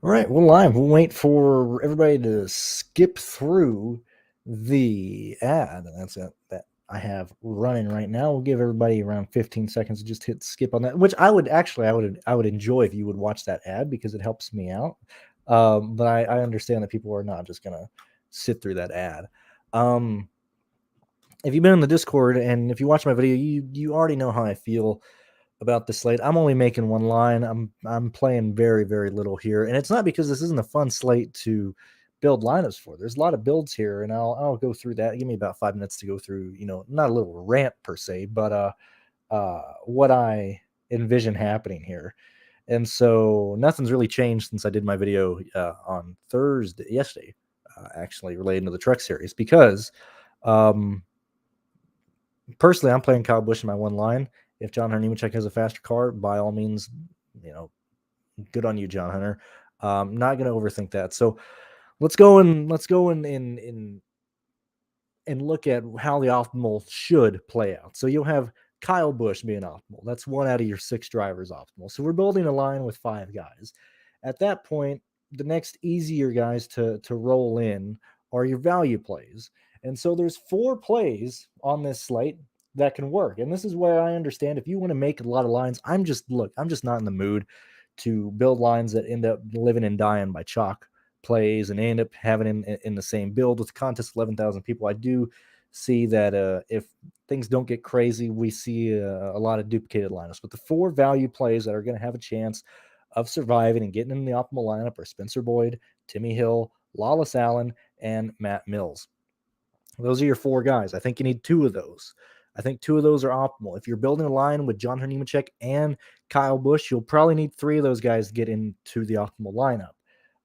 All right, we're live. We'll wait for everybody to skip through the ad. That's it that I have running right now. We'll give everybody around 15 seconds to just hit skip on that, which I would enjoy if you would watch that ad because it helps me out. But I understand that people are not just gonna sit through that ad. Um, if you've been in the Discord and if you watch my video, you already know how I feel about the slate. I'm only making one line. I'm playing very, very little here. And it's not because this isn't a fun slate to build lineups for. There's a lot of builds here, and I'll go through that. Give me about 5 minutes to go through, not a little rant per se, but what I envision happening here. And so nothing's really changed since I did my video on yesterday, actually related to the truck series, because um, personally, I'm playing Kyle Busch in my one line. If John Hunter Nemechek has a faster car, by all means, you know, good on you, John Hunter. Not going to overthink that. So let's go and look at how the optimal should play out. So you'll have Kyle Busch being optimal. That's one out of your 6 drivers optimal. So we're building a line with 5 guys. At that point, the next easier guys to roll in are your value plays. And so there's 4 plays on this slate that can work. And this is where I understand if you want to make a lot of lines, I'm just not in the mood to build lines that end up living and dying by chalk plays and end up having in the same build with the contest 11,000 people. I do see that if things don't get crazy, we see a lot of duplicated lineups. But the 4 value plays that are going to have a chance of surviving and getting in the optimal lineup are Spencer Boyd, Timmy Hill, Lawless Allen, and Matt Mills. Those are your 4 guys. I think you need 2 of those. I think 2 of those are optimal. If you're building a line with John Nemechek and Kyle Busch, you'll probably need 3 of those guys to get into the optimal lineup.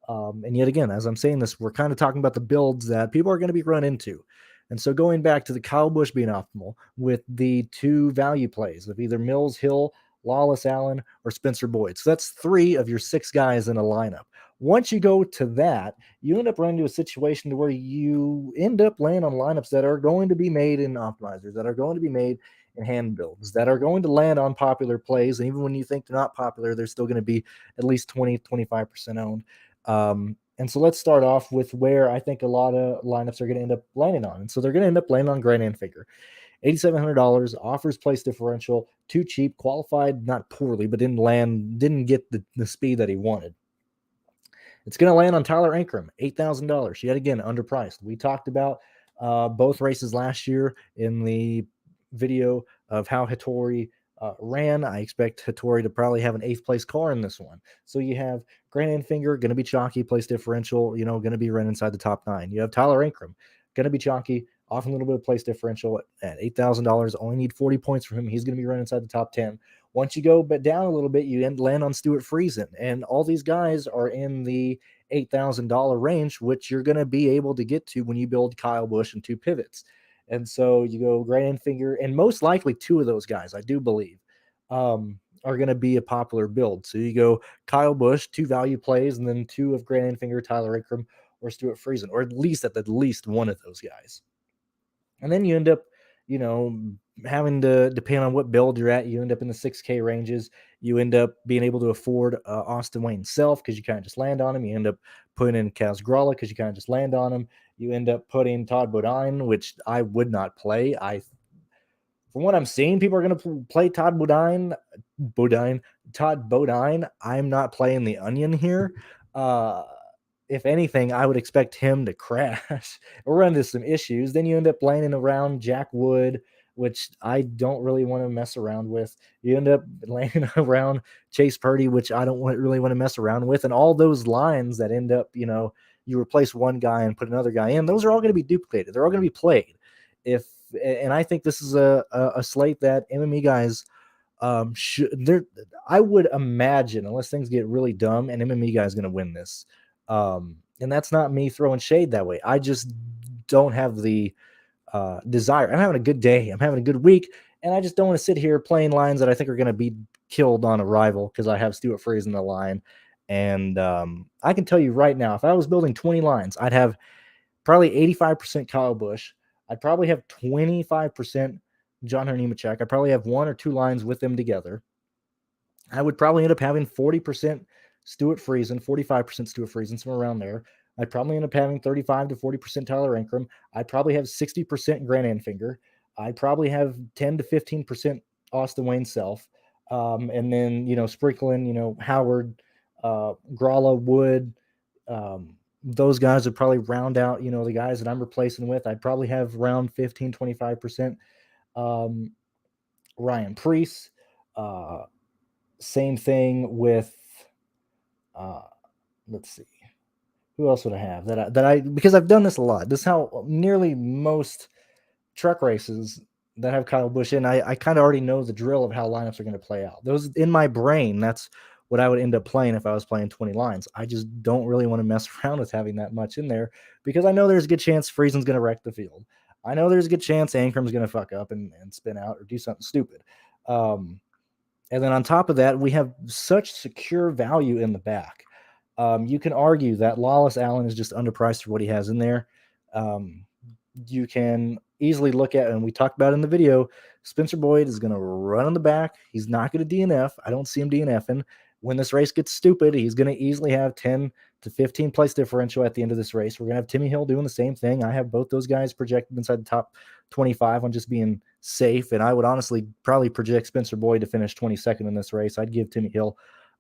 And yet again, as I'm saying this, we're kind of talking about the builds that people are going to be run into. And so going back to the Kyle Busch being optimal with the 2 value plays of either Mills, Hill, Lawless Allen, or Spencer Boyd. So that's 3 of your 6 guys in a lineup. Once you go to that, you end up running into a situation to where you end up laying on lineups that are going to be made in optimizers, that are going to be made in hand builds, that are going to land on popular plays. And even when you think they're not popular, they're still going to be at least 20, 25% owned. And so let's start off with where I think a lot of lineups are going to end up landing on. And so they're going to end up landing on Gray and Figure. $8,700 offers place differential, too cheap, qualified not poorly, but didn't get the speed that he wanted. It's going to land on Tyler Ankrum, $8,000. Yet again, underpriced. We talked about both races last year in the video of how Hattori ran. I expect Hattori to probably have an 8th place car in this one. So you have Grant and Finger, going to be chalky, place differential, going to be running inside the top 9. You have Tyler Ankrum, going to be chalky, offering a little bit of place differential at $8,000. Only need 40 points from him. He's going to be running inside the top 10. Once you go down a little bit, you land on Stuart Friesen. And all these guys are in the $8,000 range, which you're going to be able to get to when you build Kyle Busch and 2 pivots. And so you go Grant and Finger, and most likely 2 of those guys, I do believe, are going to be a popular build. So you go Kyle Busch, 2 value plays, and then 2 of Grant and Finger, Tyler Ankrum, or Stuart Friesen, or at least one of those guys. And then you end up, having to depend on what build you're at. You end up in the 6K ranges. You end up being able to afford Austin Wayne Self because you kind of just land on him. You end up putting in Kaz Gralla because you kind of just land on him. You end up putting Todd Bodine, which I would not play. From what I'm seeing, people are going to play Todd Bodine. I'm not playing the onion here. If anything, I would expect him to crash or run into some issues. Then you end up landing around Jack Wood, which I don't really want to mess around with. You end up landing around Chase Purdy, which I don't really want to mess around with. And all those lines that end up, you replace one guy and put another guy in, those are all going to be duplicated. They're all going to be played. And I think this is a slate that MME guys I would imagine, unless things get really dumb, an MME guy is going to win this. And that's not me throwing shade that way. I just don't have the desire. I'm having a good day. I'm having a good week. And I just don't want to sit here playing lines that I think are going to be killed on arrival because I have Stuart Friesen in the line. And I can tell you right now, if I was building 20 lines, I'd have probably 85% Kyle Busch. I'd probably have 25% John Hunter Nemechek. I'd probably have 1 or 2 lines with them together. I would probably end up having 40% Stuart Friesen, 45% Stuart Friesen, somewhere around there. I'd probably end up having 35 to 40% Tyler Ankrum. I'd probably have 60% Grant Enfinger. I'd probably have 10 to 15% Austin Wayne Self. And then, sprinkling, Howard, Gralla, Wood, those guys would probably round out, the guys that I'm replacing with. I'd probably have around 15, 25%. Ryan Preece. Same thing with, let's see, who else would I have because I've done this a lot. This is how nearly most truck races that have Kyle Busch in, I kind of already know the drill of how lineups are going to play out. Those in my brain, that's what I would end up playing if I was playing 20 lines. I just don't really want to mess around with having that much in there because I know there's a good chance Friesen's going to wreck the field. I know there's a good chance Ankrum's going to fuck up and spin out or do something stupid. And then on top of that, we have such secure value in the back. You can argue that Lawless Allen is just underpriced for what he has in there. You can easily look at, and we talked about in the video, Spencer Boyd is going to run on the back. He's not going to DNF. I don't see him DNFing. When this race gets stupid, he's going to easily have 10 to 15 place differential at the end of this race. We're going to have Timmy Hill doing the same thing. I have both those guys projected inside the top 25 on just being safe, and I would honestly probably project Spencer Boyd to finish 22nd in this race. I'd give Timmy Hill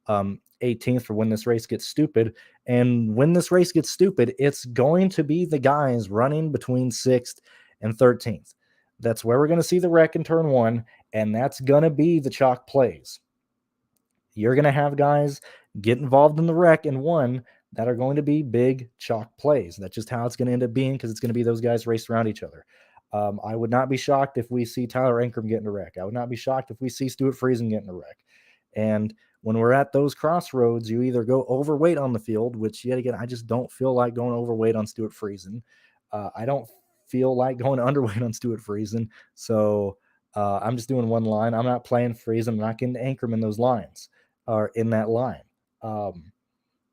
18th for when this race gets stupid. And when this race gets stupid, it's going to be the guys running between 6th and 13th. That's where we're going to see the wreck in turn 1, and that's going to be the chalk plays. You're going to have guys get involved in the wreck in 1 that are going to be big chalk plays. That's just how it's going to end up being because it's going to be those guys racing around each other. I would not be shocked if we see Tyler Ankrum get in a wreck. I would not be shocked if we see Stuart Friesen get in a wreck. And when we're at those crossroads, you either go overweight on the field, which yet again, I just don't feel like going overweight on Stuart Friesen. I don't feel like going underweight on Stuart Friesen. So I'm just doing one line. I'm not playing Friesen. I'm not getting Ankrum in those lines or in that line.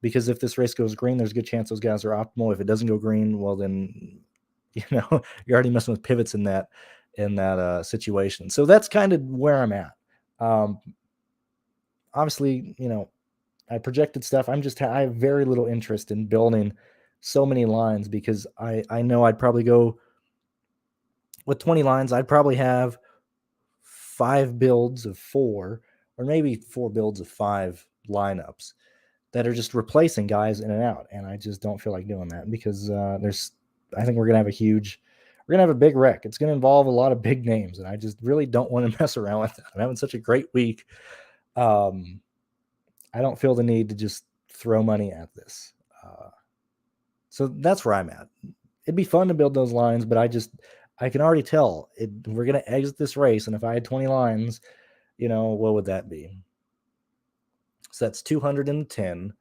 Because if this race goes green, there's a good chance those guys are optimal. If it doesn't go green, well, then, you're already messing with pivots in that situation. So that's kind of where I'm at. Obviously, I projected stuff. I have very little interest in building so many lines because I know I'd probably go with 20 lines. I'd probably have 5 builds of 4 or maybe 4 builds of 5 lineups that are just replacing guys in and out. And I just don't feel like doing that because I think we're going to have a big wreck. It's going to involve a lot of big names. And I just really don't want to mess around with that. I'm having such a great week. I don't feel the need to just throw money at this. So that's where I'm at. It'd be fun to build those lines, but I can already tell we're going to exit this race. And if I had 20 lines, what would that be? So that's 210.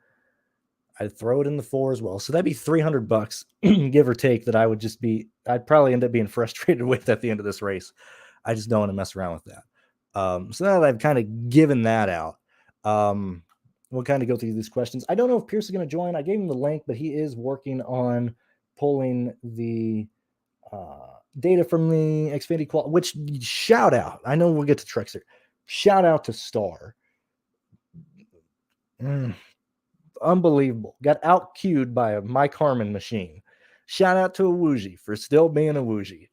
I'd throw it in the 4 as well. So that'd be $300, give or take, that I'd probably end up being frustrated with at the end of this race. I just don't want to mess around with that. So now that I've kind of given that out, we'll kind of go through these questions. I don't know if Pierce is going to join. I gave him the link, but he is working on pulling the data from the Xfinity qual, which shout out. I know we'll get to Trexer. Shout out to Star. Unbelievable. Got out queued by a Mike Harmon machine. Shout out to Awuji for still being Awuji.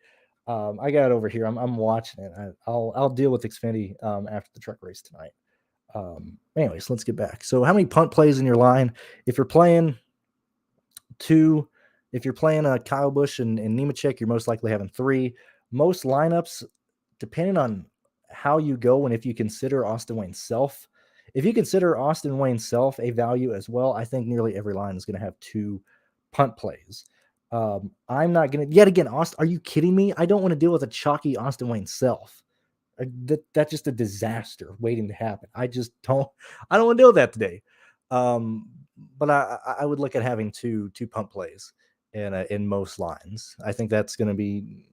I got it over here. I'm watching it. I'll deal with Xfinity after the truck race tonight. Anyways, let's get back. So how many punt plays in your line? If you're playing Kyle Busch and Nemechek, you're most likely having 3. Most lineups, depending on how you go and if you consider Austin Wayne Self. If you consider Austin Wayne Self a value as well, I think nearly every line is going to have 2 punt plays. I'm not going to, yet again, Austin, are you kidding me? I don't want to deal with a chalky Austin Wayne Self. That's just a disaster waiting to happen. I don't want to deal with that today. But I would look at having two punt plays in most lines. I think that's going to be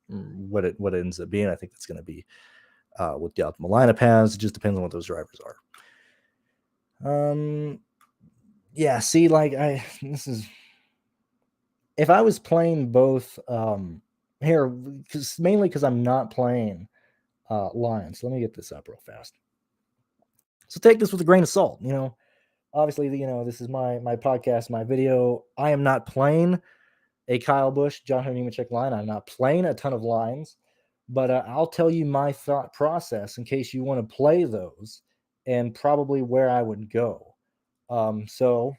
what it ends up being. I think that's going to be what the optimal lineup has. It just depends on what those drivers are. Yeah, see, if I was playing both here, mainly because I'm not playing lines. Let me get this up real fast. So take this with a grain of salt. obviously, this is my podcast, my video. I am not playing a Kyle Busch, John Hunter Nemechek line. I'm not playing a ton of lines, but I'll tell you my thought process in case you want to play those, and probably where I would go. So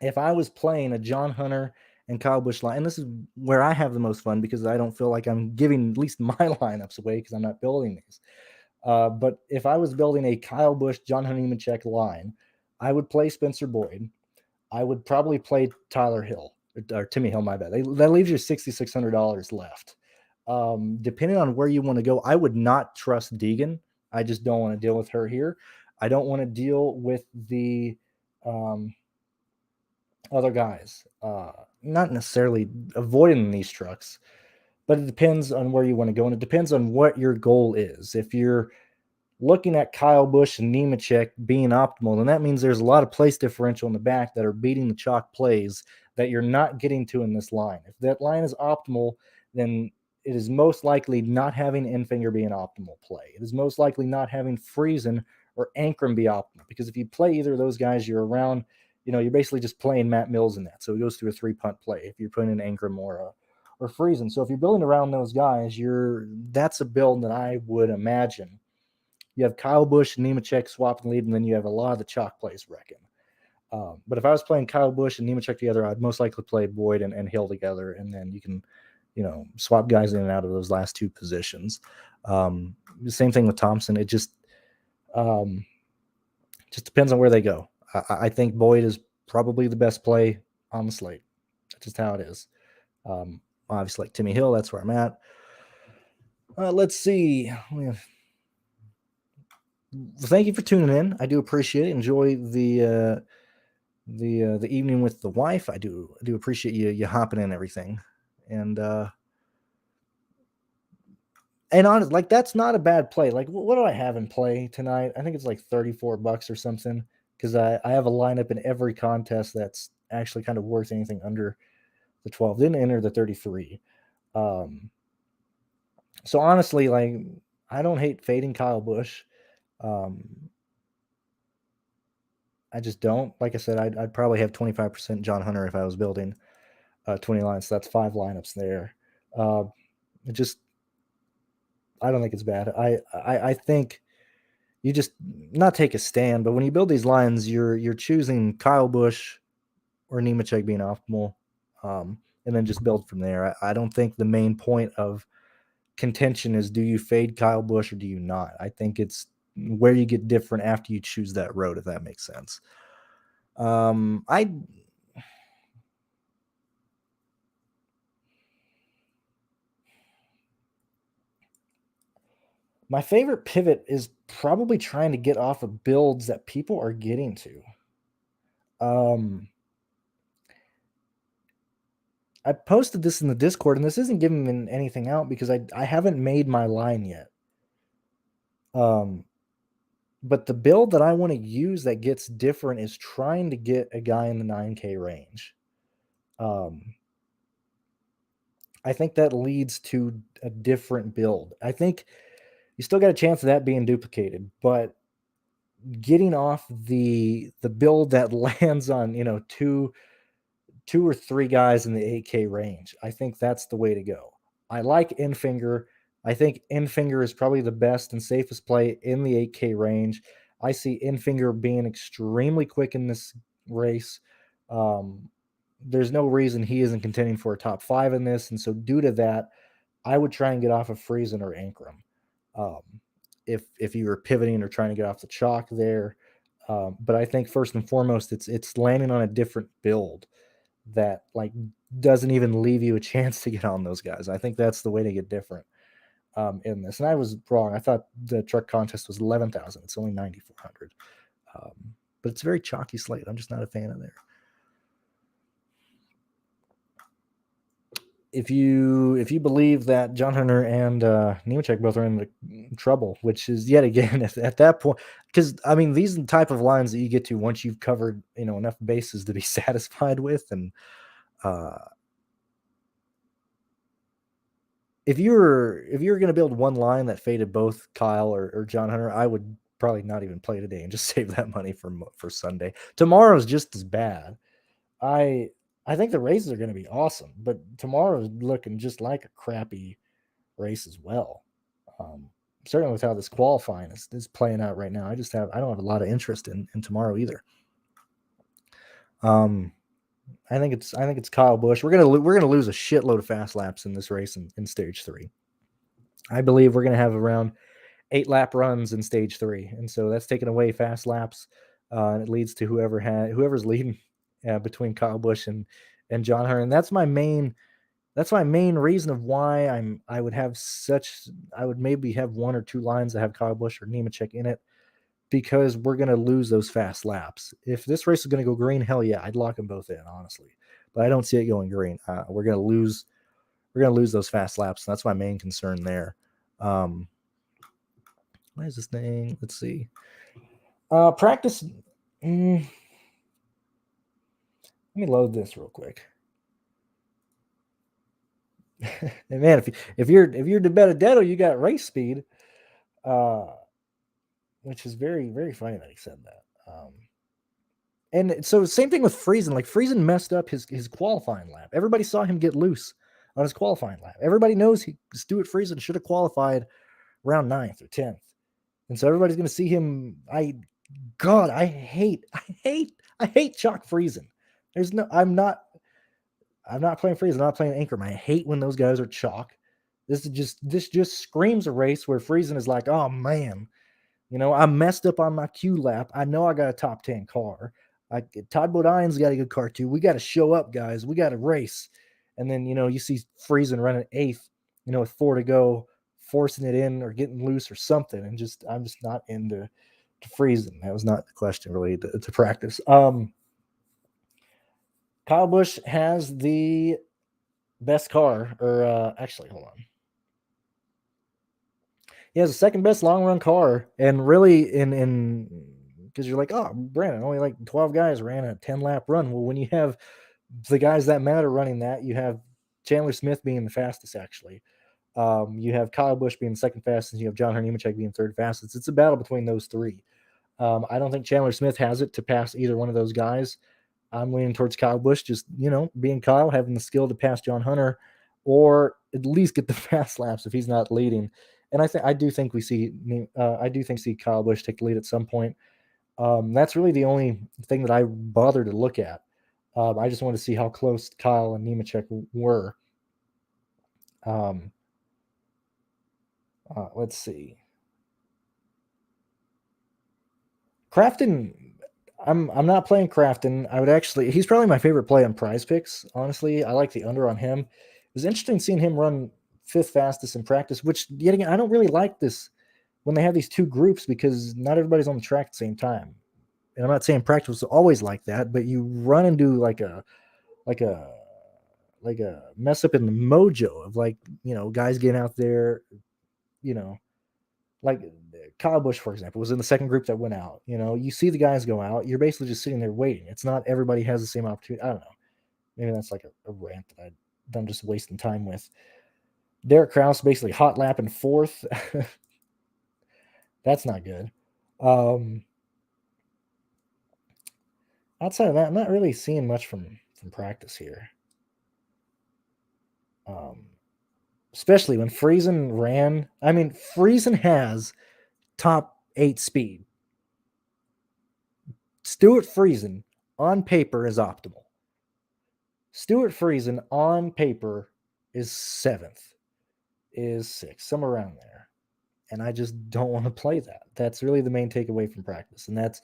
if I was playing a John Hunter and Kyle Busch line, and this is where I have the most fun because I don't feel like I'm giving at least my lineups away because I'm not building these. But if I was building a Kyle Busch, John Hunter Nemechek line, I would play Spencer Boyd. I would probably play Tyler Hill or Timmy Hill. My bad. That leaves you $6,600 left. Depending on where you want to go, I would not trust Deegan. I just don't want to deal with her here. I don't want to deal with the other guys. Not necessarily avoiding these trucks, but it depends on where you want to go, and it depends on what your goal is. If you're looking at Kyle Busch and Nemechek being optimal, then that means there's a lot of place differential in the back that are beating the chalk plays that you're not getting to in this line. If that line is optimal, then it is most likely not having Enfinger be an optimal play. It is most likely not having Friesen or Ankrum be optimal, because if you play either of those guys, you're around, you're basically just playing Matt Mills in that. So it goes through a 3-punt play if you're putting in Ankrum or Friesen. So if you're building around those guys, that's a build that I would imagine. You have Kyle Busch and Nemechek swapping lead, and then you have a lot of the chalk plays wrecking. But if I was playing Kyle Busch and Nemechek together, I'd most likely play Boyd and Hill together, and then you can, swap guys in and out of those last two positions. The same thing with Thompson. It just depends on where they go. I think Boyd is probably the best play on the slate. That's just how it is. Obviously, like Timmy Hill, that's where I'm at. Let's see. Thank you for tuning in. I do appreciate it. Enjoy the evening with the wife. I do appreciate you hopping in and everything. And honestly, like, that's not a bad play. Like, what do I have in play tonight? I think it's like $34 or something, because I have a lineup in every contest that's actually kind of worth anything under the 12. Didn't enter the 33. So honestly, like, I don't hate fading Kyle Busch. I just don't. Like I said, I'd probably have 25% John Hunter if I was building 20 lines. So that's 5 lineups there. I don't think it's bad. I think you just not take a stand, but when you build these lines, you're choosing Kyle Busch or Nemechek being optimal, and then just build from there. I don't think the main point of contention is, do you fade Kyle Busch or do you not? I think it's where you get different after you choose that road, if that makes sense. My favorite pivot is probably trying to get off of builds that people are getting to. I posted this in the Discord, and this isn't giving anything out because I haven't made my line yet. But the build that I want to use that gets different is trying to get a guy in the 9K range. I think that leads to a different build. I think you still got a chance of that being duplicated, but getting off the build that lands on, two or three guys in the 8K range, I think that's the way to go. I like Enfinger. I think Enfinger is probably the best and safest play in the 8K range. I see Enfinger being extremely quick in this race. There's no reason he isn't contending for a top 5 in this, and so due to that, I would try and get off of Friesen or Ankrum. If you were pivoting or trying to get off the chalk there. But I think first and foremost, it's landing on a different build that, like, doesn't even leave you a chance to get on those guys. I think that's the way to get different in this. And I was wrong. I thought the truck contest was 11,000. It's only 9,400. But it's a very chalky slate. I'm just not a fan of there. If you believe that John Hunter and Nemechek both are in trouble, which is yet again at that point, because I mean, these are the type of lines that you get to once you've covered enough bases to be satisfied with, and if you were going to build one line that faded both Kyle or John Hunter, I would probably not even play today and just save that money for Sunday. Tomorrow's just as bad. I think the races are going to be awesome, but tomorrow's looking just like a crappy race as well. Certainly with how this qualifying is playing out right now, I don't have a lot of interest in tomorrow either. I think it's Kyle Busch. We're gonna lose a shitload of fast laps in this race in stage 3. I believe we're gonna have around 8 lap runs in stage 3, and so that's taking away fast laps, and it leads to whoever's leading between Kyle Busch and John Hunter. And that's my main reason of why I would maybe have 1 or 2 lines that have Kyle Busch or Nemechek in it, because we're going to lose those fast laps. If this race is going to go green, hell yeah, I'd lock them both in, honestly. But I don't see it going green. We're going to lose those fast laps. That's my main concern there. What is this thing? Let's see. Practice. Let me load this real quick. And man, if you're DeBenedetto, you got race speed, which is very, very funny that he said that. And so same thing with Friesen. Like, Friesen messed up his qualifying lap. Everybody saw him get loose on his qualifying lap. Everybody knows Stuart Friesen should have qualified around 9th or 10th. And so everybody's going to see him. I hate Chalk Friesen. I'm not playing Friesen. I'm not playing Anchorman. I hate when those guys are chalk. This just screams a race where Friesen is like, oh man, I messed up on my Q lap. I know I got a top 10 car. Todd Bodine's got a good car too. We got to show up, guys. We got to race. And then, you see Friesen running 8th, with 4 to go, forcing it in or getting loose or something. And I'm just not into Friesen. That was not the question related to practice. Kyle Busch has the best car, or actually, hold on. He has the second best long run car, and really because you're like, oh, Brandon, only like 12 guys ran a 10 lap run. Well, when you have the guys that matter running that, you have Chandler Smith being the fastest, actually. You have Kyle Busch being the second fastest. You have John Hunter Nemechek being third fastest. It's a battle between those 3. I don't think Chandler Smith has it to pass either one of those guys. I'm leaning towards Kyle Busch, just, being Kyle, having the skill to pass John Hunter, or at least get the fast laps if he's not leading. And I do think see Kyle Busch take the lead at some point. That's really the only thing that I bother to look at. I just want to see how close Kyle and Nemechek were. Let's see. Crafton, I'm not playing Crafton. He's probably my favorite play on Prize Picks. Honestly, I like the under on him. It was interesting seeing him run 5th fastest in practice, which, yet again, I don't really like this when they have these 2 groups, because not everybody's on the track at the same time. And I'm not saying practice was always like that, but you run into like a mess up in the mojo of, like, guys getting out there, like Kyle Busch, for example, was in the second group that went out. You see the guys go out, you're basically just sitting there waiting. It's not everybody has the same opportunity. I don't know. Maybe that's like a rant that I'm just wasting time with. Derek Kraus basically hot lapping 4th. That's not good. Outside of that, I'm not really seeing much from practice here. Especially when Friesen ran. I mean, Friesen has top 8 speed. Stuart Friesen on paper is optimal. Stuart Friesen on paper is 7th, is 6th, somewhere around there. And I just don't want to play that. That's really the main takeaway from practice. And that's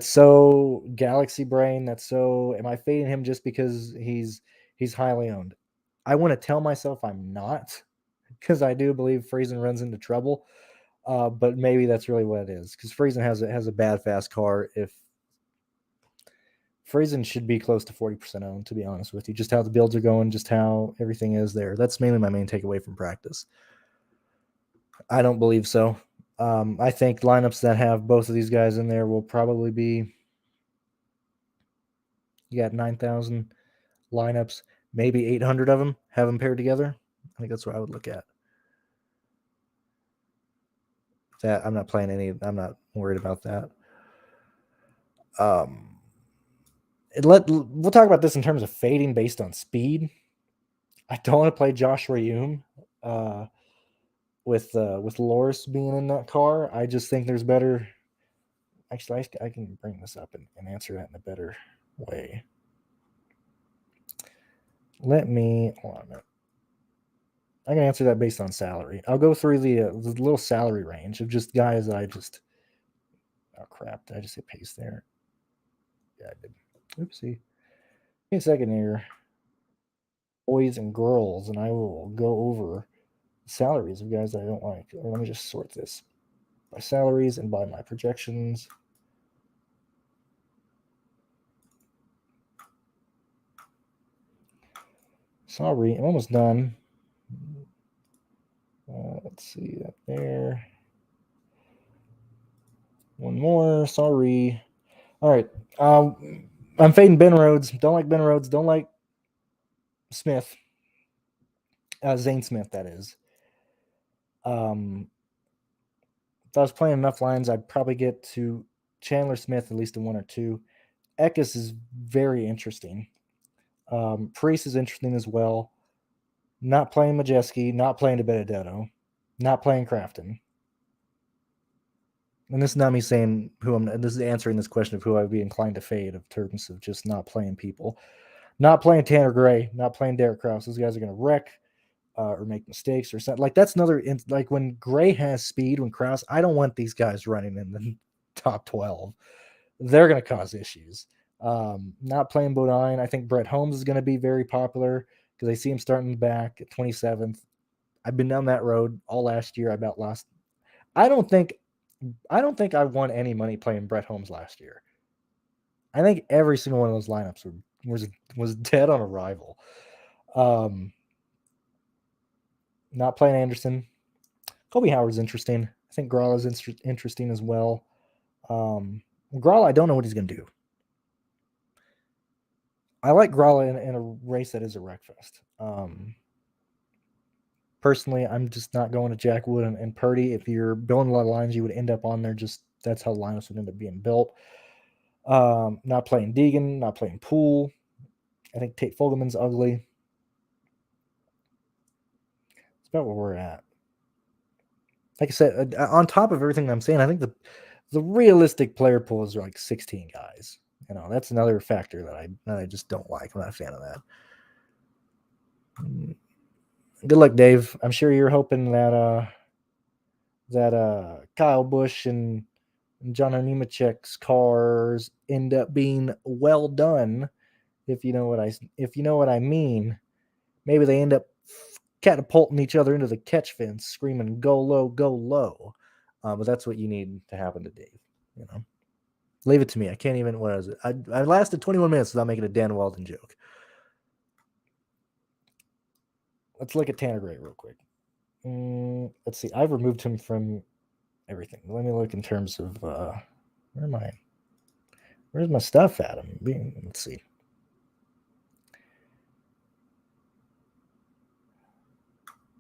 so Galaxy Brain. That's so, am I fading him just because he's highly owned? I want to tell myself I'm not, because I do believe Friesen runs into trouble. But maybe that's really what it is, because Friesen has a bad fast car. If Friesen should be close to 40% owned, to be honest with you, just how the builds are going, just how everything is there. That's mainly my main takeaway from practice. I don't believe so. I think lineups that have both of these guys in there will probably be, you got 9,000 lineups, maybe 800 of them have them paired together. I think that's what I would look at. That I'm not playing any. I'm not worried about that. We'll talk about this in terms of fading based on speed. I don't want to play Josh Reaume with Loris being in that car. I just think there's better. Actually, I can bring this up and answer that in a better way. Hold on a minute. I can answer that based on salary. I'll go through the little salary range of just guys that I just. Oh crap! Did I just hit paste there? Yeah, I did. Oopsie. Give me a second here. Boys and girls, and I will go over salaries of guys that I don't like. Or let me just sort this by salaries and by my projections. Sorry, I'm almost done. Let's see that there. One more. Sorry. All right. I'm fading Ben Rhodes. Don't like Ben Rhodes. Don't like Smith. Zane Smith, that is. If I was playing enough lines, I'd probably get to Chandler Smith at least in one or two. Eckes is very interesting. Priest is interesting as well. Not playing Majeski, not playing DiBenedetto, not playing Crafton. And this is not me saying this is answering this question of who I'd be inclined to fade in terms of just not playing people. Not playing Tanner Gray, not playing Derek Krause. Those guys are going to wreck or make mistakes or something. Like that's another, like when Gray has speed, when Krause, I don't want these guys running in the top 12. They're going to cause issues. Not playing Bodine. I think Brett Holmes is going to be very popular because I see him starting back at 27th. I've been down that road all last year. I about lost. I don't think I won any money playing Brett Holmes last year. I think every single one of those lineups was dead on arrival. Not playing Anderson. Colby Howard's interesting. I think Grawl is interesting as well. Grawl, I don't know what he's going to do. I like Grawl in a race that is a wreckfest. Personally, I'm just not going to Jack Wood and Purdy. If you're building a lot of lines, you would end up on there. Just that's how lineups would end up being built. Not playing Deegan, not playing Poole. I think Tate Fogelman's ugly. That's about where we're at. Like I said, on top of everything I'm saying, I think the realistic player pool is like 16 guys. You know, that's another factor that I just don't like. I'm not a fan of that. Good luck, Dave. I'm sure you're hoping that Kyle Busch and John Nemechek's cars end up being well done. If you know what I mean. Maybe they end up catapulting each other into the catch fence, screaming "Go low, go low." But that's what you need to happen to Dave. You know, leave it to me. I can't even. What is it? I lasted 21 minutes without making a Dan Weldon joke. Let's look at Tanner Gray real quick. Let's see. I've removed him from everything. Let me look in terms of where am I? Where's my stuff at? Let's see.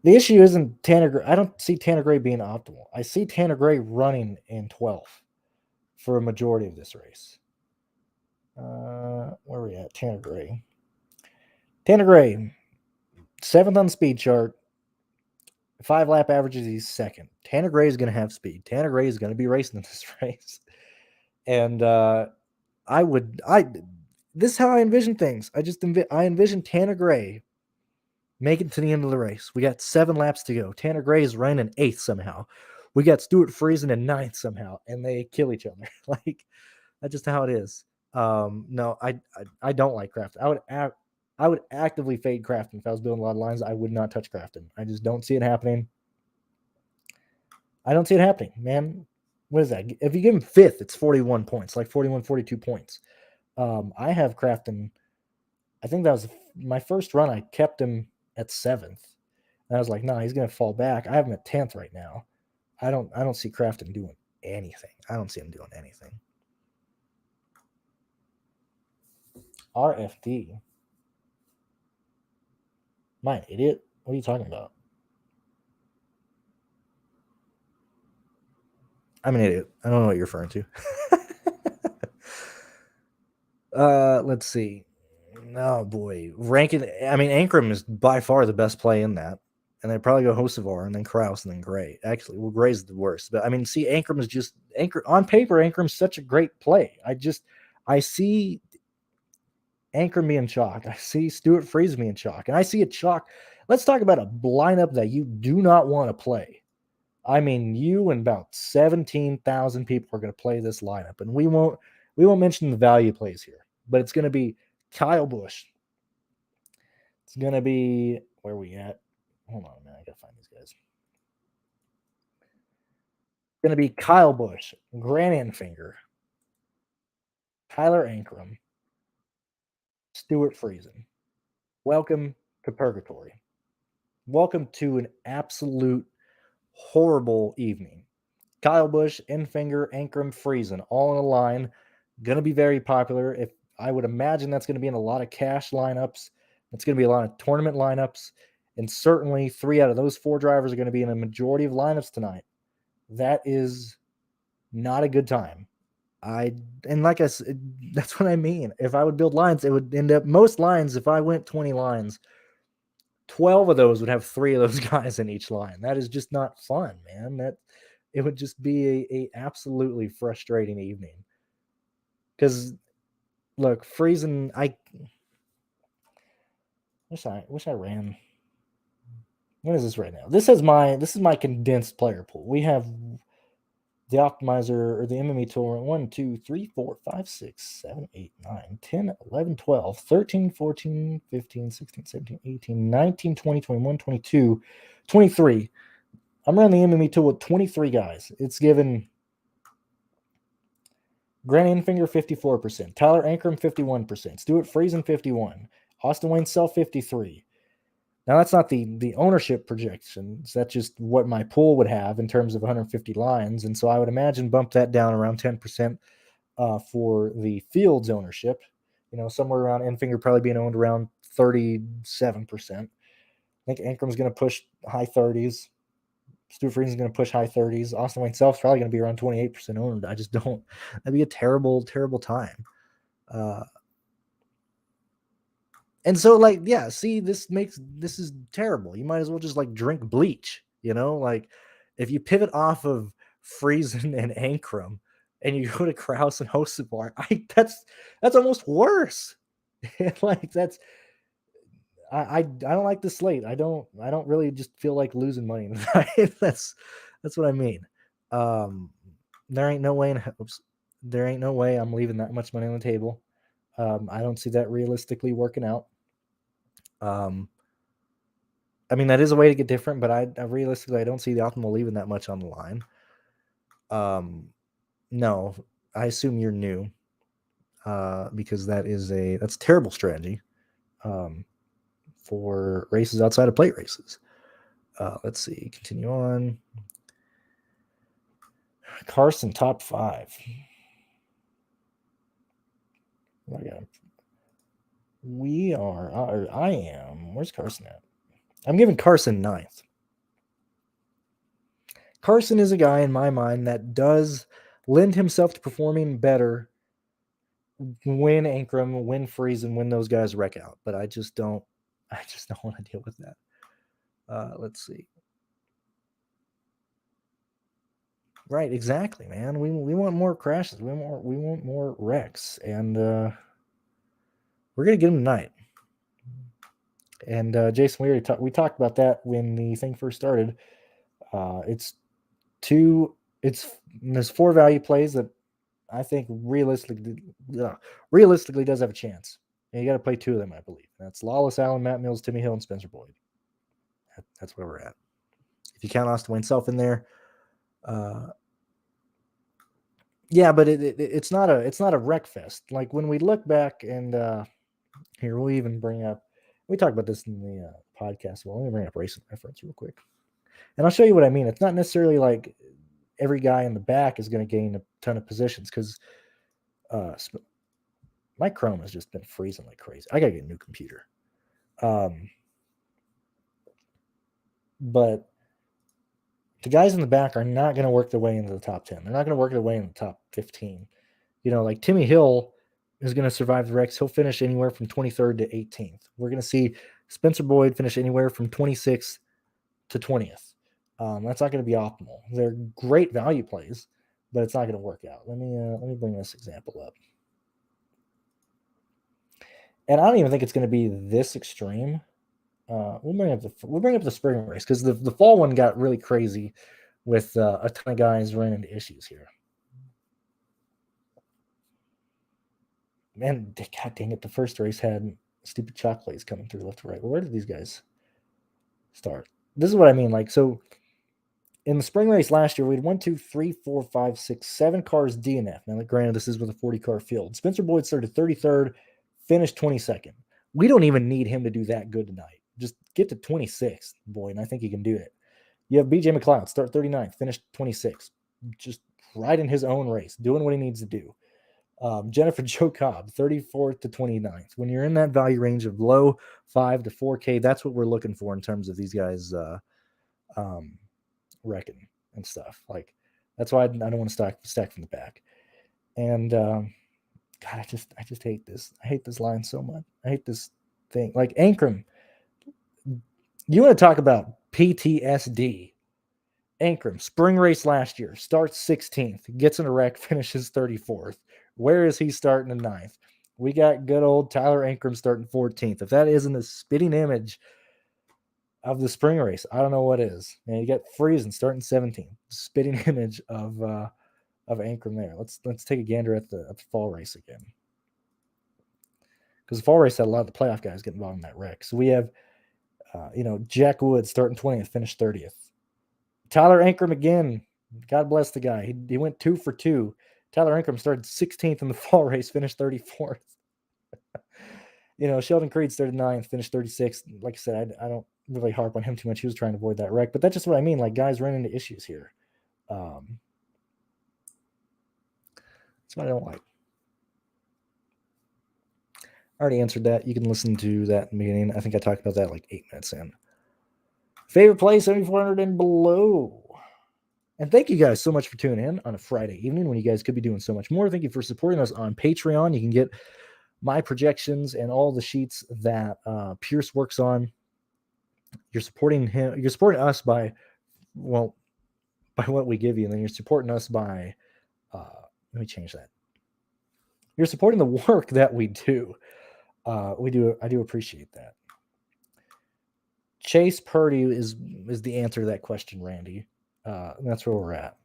The issue isn't Tanner Gray. I don't see Tanner Gray being optimal. I see Tanner Gray running in 12th for a majority of this race. Where are we at? Tanner Gray. Tanner Gray, 7th on the speed chart. 5 lap averages, he's 2nd. Tanner Gray is going to have speed. Tanner Gray is going to be racing in this race. And this is how I envision things. I envision Tanner Gray make it to the end of the race. We got 7 laps to go. Tanner Gray is running in 8th somehow. We got Stuart Friesen in 9th somehow, and they kill each other. Like that's just how it is. No, I don't like Crafton. I would actively fade Crafton if I was building a lot of lines. I would not touch Crafton. I just don't see it happening. I don't see it happening, man. What is that? If you give him 5th, it's 41 points, like 41, 42 points. I have Crafton. I think that was my first run. I kept him at 7th. And I was like, no, he's going to fall back. I have him at 10th right now. I don't see Crafton doing anything. I don't see him doing anything. RFD. Am I an idiot? What are you talking about? I'm an idiot. I don't know what you're referring to. Let's see. Oh boy, ranking. I mean, Ankrum is by far the best play in that, and they probably go Hocevar and then Kraus and then Gray. Actually, well, Gray's the worst, but I mean, see, Ankrum is just on paper. Ankrum's such a great play. I see Ankrum being chalk. I see Stuart Freeze being chalk, and I see a chalk. Let's talk about a lineup that you do not want to play. I mean, you and about 17,000 people are going to play this lineup, and we won't mention the value plays here, but it's going to be Kyle Busch. It's going to be where we at? Hold on a minute, I got to find these guys. It's going to be Kyle Busch, Grant Enfinger, Tyler Ankrum, Stuart Friesen. Welcome to Purgatory. Welcome to an absolute horrible evening. Kyle Busch, Enfinger, Ankrum, Friesen, all in a line. Going to be very popular. If I would imagine that's going to be in a lot of cash lineups. It's going to be a lot of tournament lineups. And certainly 3 out of those 4 drivers are going to be in a majority of lineups tonight. That is not a good time. And like I said, that's what I mean. If I would build lines, it would end up most lines. If I went 20 lines, 12 of those would have 3 of those guys in each line. That is just not fun, man. That it would just be a absolutely frustrating evening. Because look, Friesen, I wish I ran. What is this right now? This is my condensed player pool. We have the optimizer or the MME tool 1, 2, 3, 4, 5, 6, 7, 8, 9, 10, 11, 12, 13, 14, 15, 16, 17, 18, 19, 20, 21, 22, 23. I'm running the MME tool with 23 guys. It's given Grant Enfinger 54%, Tyler Ankrum 51%, Stuart Friesen 51%, Austin Wayne Self 53%. Now that's not the ownership projections. That's just what my pool would have in terms of 150 lines, and so I would imagine bump that down around 10% for the Fields ownership. Somewhere around Enfinger probably being owned around 37%. I think Ankrum's going to push high 30s. Stuart Friesen's going to push high 30s. Austin Wayne Self's probably going to be around 28% owned. I just don't. That'd be a terrible, terrible time. And so, see, this is terrible. You might as well just drink bleach. If you pivot off of Friesen and Ankrum and you go to Kraus and Hocevar, that's almost worse. That's. I don't like the slate. I don't really just feel like losing money. That's what I mean. There ain't no way I'm leaving that much money on the table. I don't see that realistically working out. I mean, that is a way to get different, but I realistically I don't see the optimal leaving that much on the line. No, I assume you're new. Because that's a terrible strategy. For races outside of plate races. Let's see. Continue on. Carson top 5. We are. I am. Where's Carson at? I'm giving Carson 9th. Carson is a guy in my mind that does lend himself to performing better when Ankrum, when Friesen, when those guys wreck out. But I just don't want to deal with that. Let's see. Right, exactly, man. We want more crashes. We want more wrecks, and we're gonna get them tonight. And Jason, we talked about that when the thing first started. There's 4 value plays that I think realistically does have a chance. And you got to play 2 of them, I believe. That's Lawless, Allen, Matt Mills, Timmy Hill, and Spencer Boyd. That's where we're at. If you count Austin Wayne Self in there, yeah, but it's not a wreck fest. Like when we look back and here we'll even bring up. We talked about this in the podcast. Well, let me bring up Racing Reference real quick, and I'll show you what I mean. It's not necessarily like every guy in the back is going to gain a ton of positions because my Chrome has just been freezing like crazy. I gotta get a new computer. But the guys in the back are not going to work their way into the top 10. They're not going to work their way in the top 15. Like Timmy Hill is going to survive the wrecks. He'll finish anywhere from 23rd to 18th. We're going to see Spencer Boyd finish anywhere from 26th to 20th. That's not going to be optimal. They're great value plays, but it's not going to work out. Let me bring this example up. And I don't even think it's going to be this extreme. We'll bring up the spring race because the fall one got really crazy with a ton of guys running into issues here. Man, God dang it! The first race had stupid chalk plays coming through left to right. Well, where did these guys start? This is what I mean. Like, so in the spring race last year, we had 1, 2, 3, 4, 5, 6, 7 cars DNF. Now, granted, this is with a 40-car field. Spencer Boyd started 33rd, finished 22nd. We don't even need him to do that good tonight. Just get to 26th, Boyd, and I think he can do it. You have BJ McLeod, start 39th, finish 26th. Just right in his own race, doing what he needs to do. Jennifer Joe Cobb, 34th to 29th. When you're in that value range of low 5 to 4K, that's what we're looking for in terms of these guys wrecking and stuff. Like, that's why I don't want to stack from the back. And God, I just hate this. I hate this line so much. I hate this thing. Like Ankrum, you want to talk about PTSD? Ankrum, spring race last year, starts 16th, gets in a wreck, finishes 34th. Where is he starting in 9th? We got good old Tyler Ankrum starting 14th. If that isn't a spitting image of the spring race, I don't know what is. And you got Friesen starting 17th, spitting image of Ankrum there. Let's take a gander at the fall race again, because the fall race had a lot of the playoff guys getting involved in that wreck. So we have Jack Wood starting 20th, finished 30th. Tyler Ankrum again. God bless the guy. He went 2 for 2. Tyler Ankrum started 16th in the fall race, finished 34th. Sheldon Creed started 9th, finished 36th. Like I said, I don't really harp on him too much. He was trying to avoid that wreck, but that's just what I mean. Like, guys run into issues here. That's what I don't like. I already answered that. You can listen to that in the beginning. I think I talked about that like 8 minutes in. Favorite play, 7,400 and below. And thank you guys so much for tuning in on a Friday evening when you guys could be doing so much more. Thank you for supporting us on Patreon. You can get my projections and all the sheets that Pierce works on. You're supporting him. You're supporting us by what we give you, and then you're supporting us by. Let me change that. You're supporting the work that we do. I do appreciate that. Chase Purdy is the answer to that question, Randy. That's where we're at.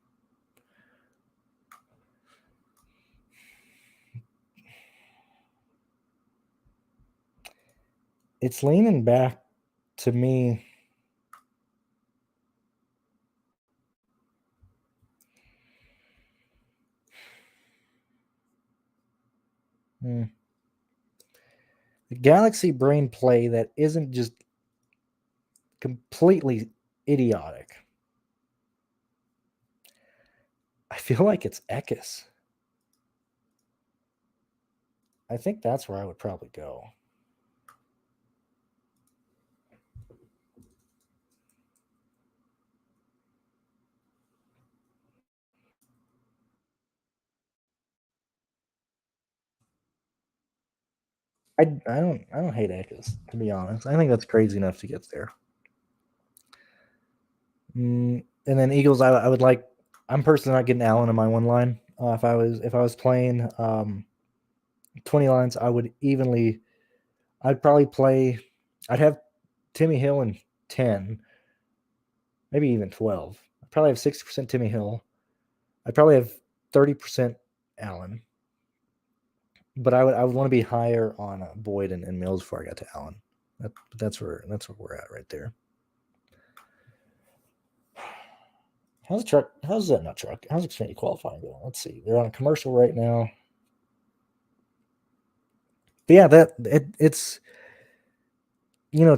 It's leaning back to me. The Galaxy brain play that isn't just completely idiotic. I feel like it's Ekis. I think that's where I would probably go. I don't hate Ekis, to be honest. I think that's crazy enough to get there. And then Eagles, I would like. I'm personally not getting Allen in my one line. If I was playing 20 lines, I'd probably play. I'd have Timmy Hill in 10, maybe even 12. I'd probably have 60% Timmy Hill. I'd probably have 30% Allen. But I would want to be higher on Boyd and Mills before I got to Allen. That's where we're at right there. How's Xfinity qualifying going? Let's see. They're on a commercial right now. But yeah, it's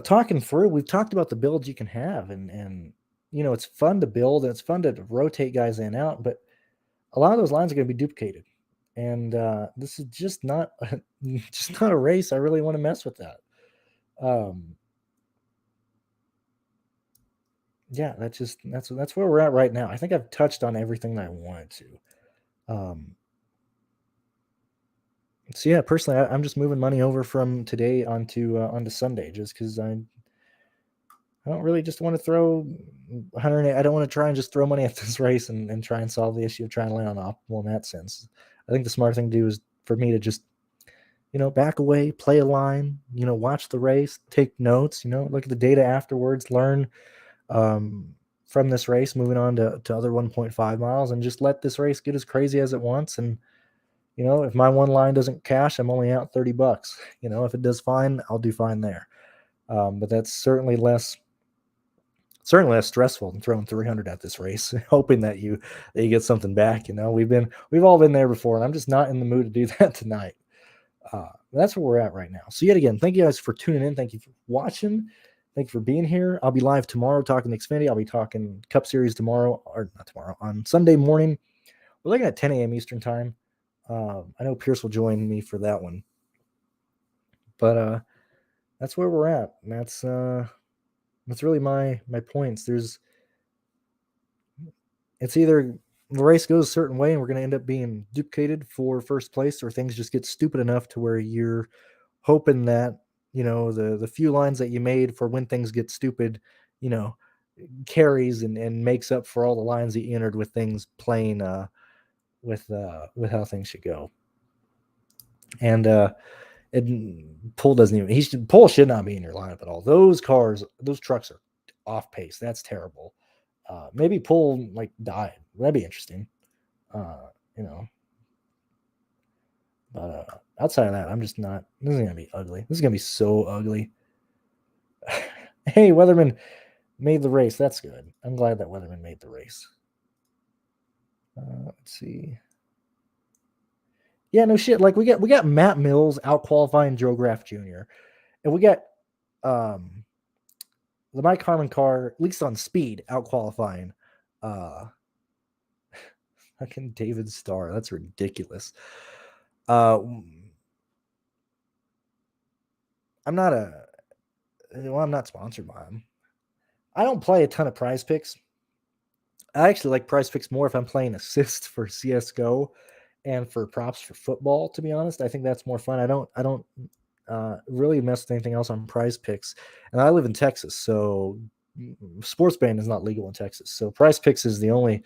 talking through. We've talked about the builds you can have, and it's fun to build and it's fun to rotate guys in and out. But a lot of those lines are going to be duplicated, and this is just not a race I really want to mess with that. yeah, that's where we're at right now. I think I've touched on everything that I wanted to. So yeah, personally, I'm just moving money over from today onto Sunday, just because I don't really just want to throw 100. I don't want to try and just throw money at this race and try and solve the issue of trying to land on optimal in that sense. I think the smart thing to do is for me to just back away, play a line, watch the race, take notes, look at the data afterwards, learn from this race, moving on to other 1.5 miles, and just let this race get as crazy as it wants. And if my one line doesn't cash, I'm only out $30. If it does fine, I'll do fine there. But that's certainly less stressful than throwing 300 at this race, hoping that you get something back. We've all been there before, and I'm just not in the mood to do that tonight. That's where we're at right now. So yet again, thank you guys for tuning in. Thank you for watching. Thank you for being here. I'll be live tomorrow talking Xfinity. I'll be talking Cup Series tomorrow, or not tomorrow, on Sunday morning. We're looking at 10 a.m. Eastern time. I know Pierce will join me for that one. But that's where we're at. And that's really my points. It's either the race goes a certain way and we're going to end up being duplicated for first place, or things just get stupid enough to where you're hoping that the few lines that you made for when things get stupid carries and makes up for all the lines that you entered with things playing with how things should go. And Pull doesn't even Pull should not be in your lineup at all. Those trucks are off pace. That's terrible. Maybe Pull died. That'd be interesting. But outside of that, I'm just not. This is gonna be ugly. This is gonna be so ugly. Hey, Weatherman made the race. That's good. I'm glad that Weatherman made the race. Let's see. Yeah, no shit. We got Matt Mills out qualifying Joe Graff Jr. And we got the Mike Harmon car, at least on speed, out qualifying fucking David Starr. That's ridiculous. I'm not sponsored by him. I don't play a ton of Prize Picks. I actually like Prize Picks more if I'm playing assists for CSGO and for props for football, to be honest. I think that's more fun. I don't really mess with anything else on Prize Picks. And I live in Texas, so sports betting is not legal in Texas. So Prize Picks is the only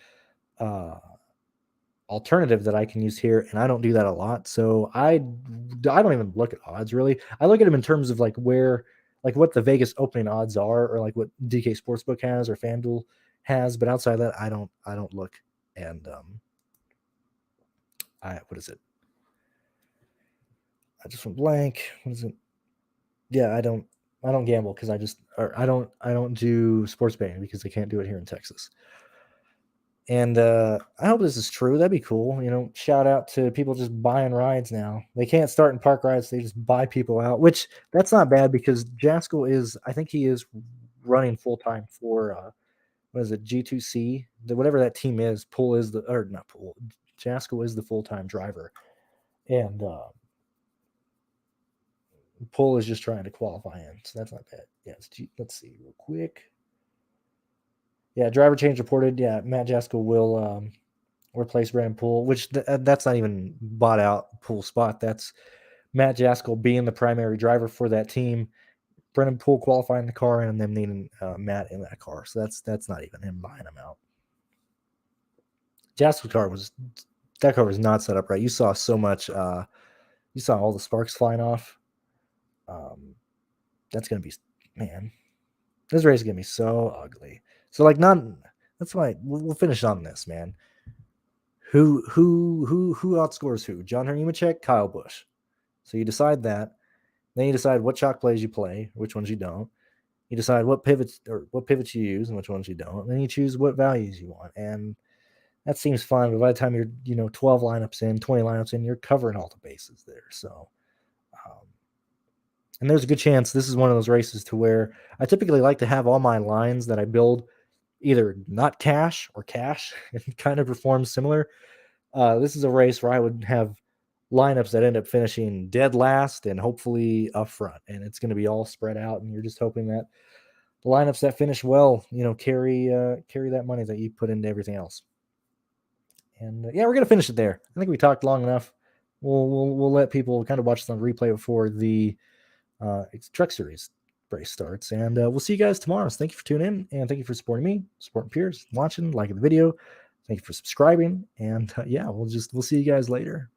alternative that I can use here, and I don't do that a lot. So I don't even look at odds really. I look at them in terms of what the Vegas opening odds are, or what DK Sportsbook has or FanDuel has. But outside of that, I don't look. And what is it? I just went blank. What is it? Yeah, I don't gamble because I don't do sports betting because I can't do it here in Texas. And I hope this is true. That'd be cool. Shout out to people just buying rides now. They can't start in park rides. They just buy people out, which that's not bad because Jaskell I think he is running full time for, what is it, G2C? Whatever that team is, Jaskell is the full-time driver. And Pull is just trying to qualify in. So that's not bad. Yeah, let's see real quick. Yeah, driver change reported. Yeah, Matt Jaskell will replace Brandon Poole, which that's not even bought out Poole spot. That's Matt Jaskell being the primary driver for that team. Brendan Poole qualifying the car and them needing Matt in that car. So that's not even him buying him out. Jaskell's car was not set up right. You saw so much. You saw all the sparks flying off. That's gonna be, man. This race is gonna be so ugly. So that's why we'll finish on this, man. Who outscores who? John Nemechek, Kyle Busch. So you decide that. Then you decide what chalk plays you play, which ones you don't. You decide what pivots you use and which ones you don't. And then you choose what values you want. And that seems fun, but by the time you're 12 lineups in, 20 lineups in, you're covering all the bases there. So and there's a good chance this is one of those races to where I typically like to have all my lines that I build either not cash or cash and kind of perform similar. This is a race where I would have lineups that end up finishing dead last and hopefully up front, and it's going to be all spread out, and you're just hoping that the lineups that finish well, carry that money that you put into everything else. And yeah, we're gonna finish it there. I think we talked long enough. We'll let people kind of watch some replay before the Truck Series race starts, and we'll see you guys tomorrow. So thank you for tuning in, and thank you for supporting me, supporting peers, watching, liking the video. Thank you for subscribing, and yeah, we'll see you guys later.